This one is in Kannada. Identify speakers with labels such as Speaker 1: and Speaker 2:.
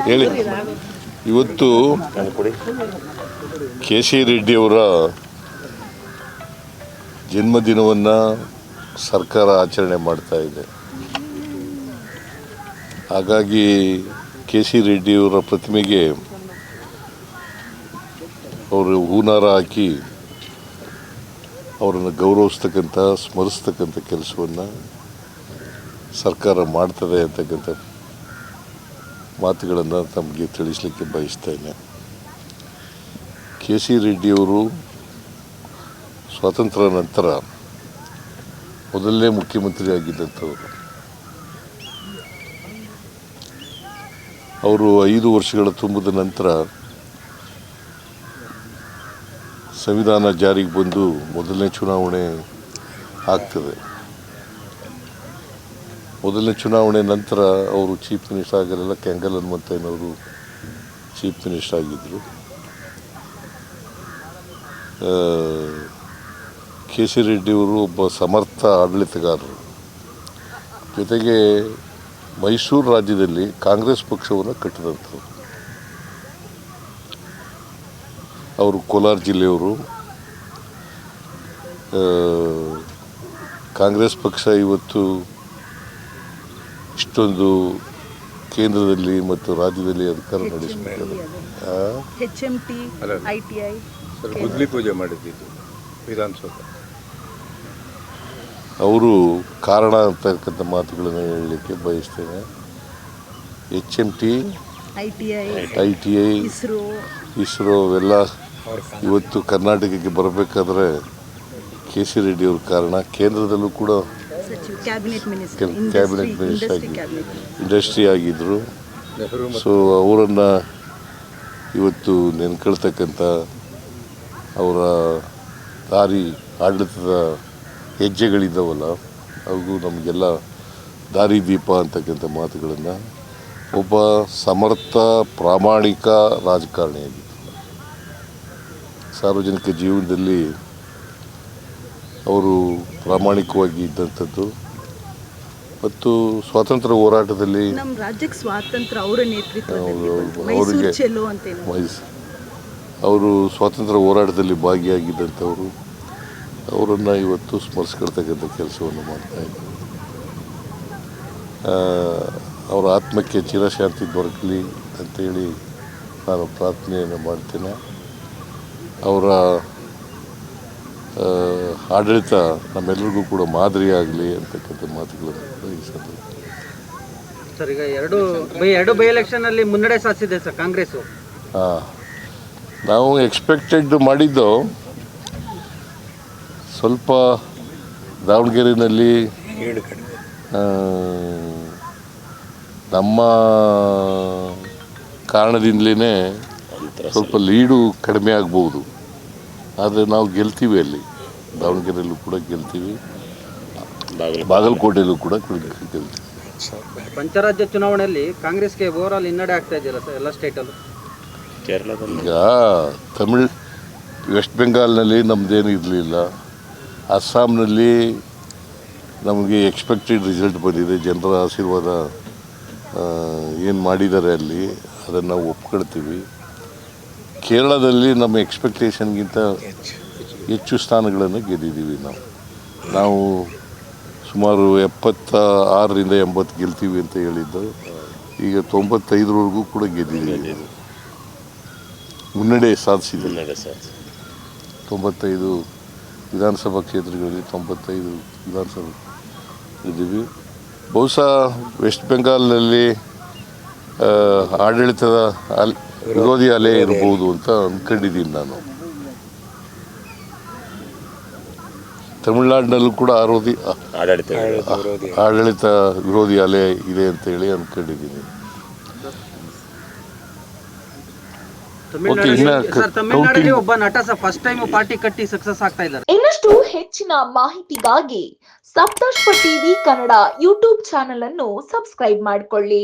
Speaker 1: ಹೇಳಿ. ಇವತ್ತು ಕೆ ಸಿ ರೆಡ್ಡಿಯವರ ಜನ್ಮದಿನವನ್ನು ಸರ್ಕಾರ ಆಚರಣೆ ಮಾಡ್ತಾ ಇದೆ. ಹಾಗಾಗಿ ಕೆ ಸಿ ರೆಡ್ಡಿಯವರ ಪ್ರತಿಮೆಗೆ ಅವರು ಹೂನಾರ ಹಾಕಿ ಅವರನ್ನು ಗೌರವಿಸ್ತಕ್ಕಂಥ ಸ್ಮರಿಸ್ತಕ್ಕಂಥ ಕೆಲಸವನ್ನು ಸರ್ಕಾರ ಮಾಡ್ತದೆ ಅಂತಕ್ಕಂಥ ಮಾತುಗಳನ್ನು ತಮಗೆ ತಿಳಿಸಲಿಕ್ಕೆ ಬಯಸ್ತೇನೆ. ಕೆ ಸಿ ರೆಡ್ಡಿಯವರು ಸ್ವಾತಂತ್ರ್ಯ ನಂತರ ಮೊದಲನೇ ಮುಖ್ಯಮಂತ್ರಿ ಆಗಿದ್ದಂಥವರು. ಅವರು 5 ವರ್ಷಗಳ ತುಂಬಿದ ನಂತರ ಸಂವಿಧಾನ ಜಾರಿಗೆ ಬಂದು ಮೊದಲನೇ ಚುನಾವಣೆ ಆಗ್ತದೆ. ಮೊದಲನೇ ಚುನಾವಣೆ ನಂತರ ಅವರು ಚೀಫ್ ಮಿನಿಸ್ಟರ್ ಆಗಿರಲಿಲ್ಲ. ಕೆಂಗಲ್ ಹನುಮಂತಯ್ಯನವರು ಚೀಫ್ ಮಿನಿಸ್ಟರ್ ಆಗಿದ್ದರು. ಕೆ ಸಿ ರೆಡ್ಡಿಯವರು ಒಬ್ಬ ಸಮರ್ಥ ಆಡಳಿತಗಾರರು. ಜೊತೆಗೆ ಮೈಸೂರು ರಾಜ್ಯದಲ್ಲಿ ಕಾಂಗ್ರೆಸ್ ಪಕ್ಷವನ್ನು ಕಟ್ಟಿದಂಥವ್ರು. ಅವರು ಕೋಲಾರ ಜಿಲ್ಲೆಯವರು. ಕಾಂಗ್ರೆಸ್ ಪಕ್ಷ ಇವತ್ತು ಇಷ್ಟೊಂದು ಕೇಂದ್ರದಲ್ಲಿ ಮತ್ತು ರಾಜ್ಯದಲ್ಲಿ ಅಧಿಕಾರ ನಡೆಸಬೇಕಾದ್ರೆ
Speaker 2: ಗುದ್ಲಿ ಪೂಜೆ ಮಾಡಿದ್ದು ವಿಧಾನಸೌಧ
Speaker 1: ಅವರು ಕಾರಣ ಅಂತಕ್ಕಂಥ ಮಾತುಗಳನ್ನು ಹೇಳಲಿಕ್ಕೆ ಬಯಸ್ತೇನೆ. HMT, ITI, ಇಸ್ರೋ ಅವೆಲ್ಲ ಇವತ್ತು ಕರ್ನಾಟಕಕ್ಕೆ ಬರಬೇಕಾದ್ರೆ ಕೆ ಸಿ ರೆಡ್ಡಿಯವ್ರ ಕಾರಣ. ಕೇಂದ್ರದಲ್ಲೂ ಕೂಡ ಕ್ಯಾಬಿನೆಟ್ ಮಿನಿಸ್ಟರ್ ಇಂಡಸ್ಟ್ರಿ ಆಗಿದ್ದರು. ಸೊ ಅವರನ್ನು ಇವತ್ತು ನೆನ್ಕೊಳ್ತಕ್ಕಂಥ ಅವರ ದಾರಿ ಆಡಳಿತದ ಹೆಜ್ಜೆಗಳಿದ್ದಾವಲ್ಲ ಅವು ನಮಗೆಲ್ಲ ದಾರಿ ದೀಪ ಅಂತಕ್ಕಂಥ ಮಾತುಗಳನ್ನು. ಒಬ್ಬ ಸಮರ್ಥ ಪ್ರಾಮಾಣಿಕ ರಾಜಕಾರಣಿಯಾಗಿದ್ದರು. ಸಾರ್ವಜನಿಕ ಜೀವನದಲ್ಲಿ ಅವರು ಪ್ರಾಮಾಣಿಕವಾಗಿ ಇದ್ದಂಥದ್ದು ಮತ್ತು ಸ್ವಾತಂತ್ರ್ಯ ಹೋರಾಟದಲ್ಲಿ
Speaker 3: ರಾಜ್ಯಕ್ಕೆ ಸ್ವಾತಂತ್ರ್ಯ ಅವರ ನೇತೃತ್ವದಲ್ಲಿ
Speaker 1: ಅವರಿಗೆ ಅವರು ಸ್ವಾತಂತ್ರ್ಯ ಹೋರಾಟದಲ್ಲಿ ಭಾಗಿಯಾಗಿದ್ದಂಥವರು. ಅವರನ್ನು ಇವತ್ತು ಸ್ಮರಿಸ್ಕೊಳ್ತಕ್ಕಂಥ ಕೆಲಸವನ್ನು ಮಾಡ್ತಾಯಿದ್ದಾರೆ. ಅವರ ಆತ್ಮಕ್ಕೆ ಚಿರಶಾಂತಿ ದೊರಕಲಿ ಅಂತೇಳಿ ನಾನು ಪ್ರಾರ್ಥನೆಯನ್ನು ಮಾಡ್ತೇನೆ. ಅವರ ಆಡಳಿತ ನಮ್ಮೆಲ್ಲರಿಗೂ ಕೂಡ ಮಾದರಿಯಾಗಲಿ ಅಂತಕ್ಕಂಥ ಮಾತುಗಳನ್ನು ಈ ಸಂದರ್ಭ.
Speaker 4: ಸರ್, ಈಗ ಎರಡು ಬೈ ಎಲೆಕ್ಷನಲ್ಲಿ ಮುನ್ನಡೆ ಸಾಧಿಸಿದೆ ಸರ್ ಕಾಂಗ್ರೆಸ್ಸು.
Speaker 1: ನಾವು ಎಕ್ಸ್ಪೆಕ್ಟೆಡ್ ಮಾಡಿದ್ದು ಸ್ವಲ್ಪ ದಾವಣಗೆರೆಯಲ್ಲಿ ನಮ್ಮ ಕಾರಣದಿಂದಲೇ ಸ್ವಲ್ಪ ಲೀಡು ಕಡಿಮೆ ಆಗ್ಬೋದು. ಆದರೆ ನಾವು ಗೆಲ್ತೀವಿ. ಅಲ್ಲಿ ದಾವಣಗೆರೆಯಲ್ಲೂ ಕೂಡ ಗೆಲ್ತೀವಿ, ಬಾಗಲಕೋಟೆಯಲ್ಲೂ ಕೂಡ ಗೆಲ್ತೀವಿ.
Speaker 4: ಪಂಚರಾಜ್ಯ ಚುನಾವಣೆಯಲ್ಲಿ ಕಾಂಗ್ರೆಸ್ಗೆ ಓವರಾಲ್ ಹಿನ್ನಡೆ ಆಗ್ತಾ ಇದೆಯಲ್ಲ ಸರ್ ಎಲ್ಲ ಸ್ಟೇಟಲ್ಲೂ.
Speaker 1: ಈಗ ವೆಸ್ಟ್ ಬೆಂಗಾಲ್ನಲ್ಲಿ ನಮ್ಮದೇನು ಇರಲಿಲ್ಲ. ಅಸ್ಸಾಂನಲ್ಲಿ ನಮಗೆ ಎಕ್ಸ್ಪೆಕ್ಟೆಡ್ ರಿಸಲ್ಟ್ ಬಂದಿದೆ. ಜನರ ಆಶೀರ್ವಾದ ಏನು ಮಾಡಿದ್ದಾರೆ ಅಲ್ಲಿ ಅದನ್ನು ನಾವು ಒಪ್ಕೊಳ್ತೀವಿ. ಕೇರಳದಲ್ಲಿ ನಮ್ಮ ಎಕ್ಸ್ಪೆಕ್ಟೇಷನ್ಗಿಂತ ಹೆಚ್ಚು ಸ್ಥಾನಗಳನ್ನು ಗೆದ್ದಿದ್ದೀವಿ. ನಾವು ಸುಮಾರು 76ರಿಂದ 80 ಗೆಲ್ತೀವಿ ಅಂತ ಹೇಳಿದ್ದು. ಈಗ 95ರವರೆಗೂ ಕೂಡ ಗೆದ್ದಿದ್ದೀವಿ. ಮುನ್ನಡೆ ಸಾಧಿಸಿದ್ದೀವಿ. 95 ವಿಧಾನಸಭಾ ಕ್ಷೇತ್ರಗಳಲ್ಲಿ 95 ವಿಧಾನಸಭೆ ಇದ್ದೀವಿ. ಬಹುಶಃ ವೆಸ್ಟ್ ಬೆಂಗಾಲ್ನಲ್ಲಿ ಆಡಳಿತದ ವಿರೋಧಿ ಅಲೆ ಇರ್ಬೋದು ಅಂತ ಅಂದ್ಕೊಂಡಿದ್ದೀನಿ ನಾನು. ತಮಿಳುನಾಡಿನಲ್ಲೂ ಕೂಡ ಆಡಳಿತ ವಿರೋಧಿ ಅಲೆ ಇದೆ ಅಂತೇಳಿ ಅಂದ್ಕೊಂಡಿದ್ದೀನಿ.
Speaker 4: ಒಬ್ಬ ನಟ ಫಸ್ಟ್ ಟೈಮ್ ಪಾರ್ಟಿ ಕಟ್ಟಿ ಸಕ್ಸಸ್ ಆಗ್ತಾ ಇದ್ದಾರೆ.
Speaker 5: ಇನ್ನಷ್ಟು ಹೆಚ್ಚಿನ ಮಾಹಿತಿಗಾಗಿ ಸಪ್ತರ್ಷಿ ಟಿವಿ ಕನ್ನಡ ಯೂಟ್ಯೂಬ್ ಚಾನೆಲ್ ಅನ್ನು ಸಬ್ಸ್ಕ್ರೈಬ್ ಮಾಡಿಕೊಳ್ಳಿ.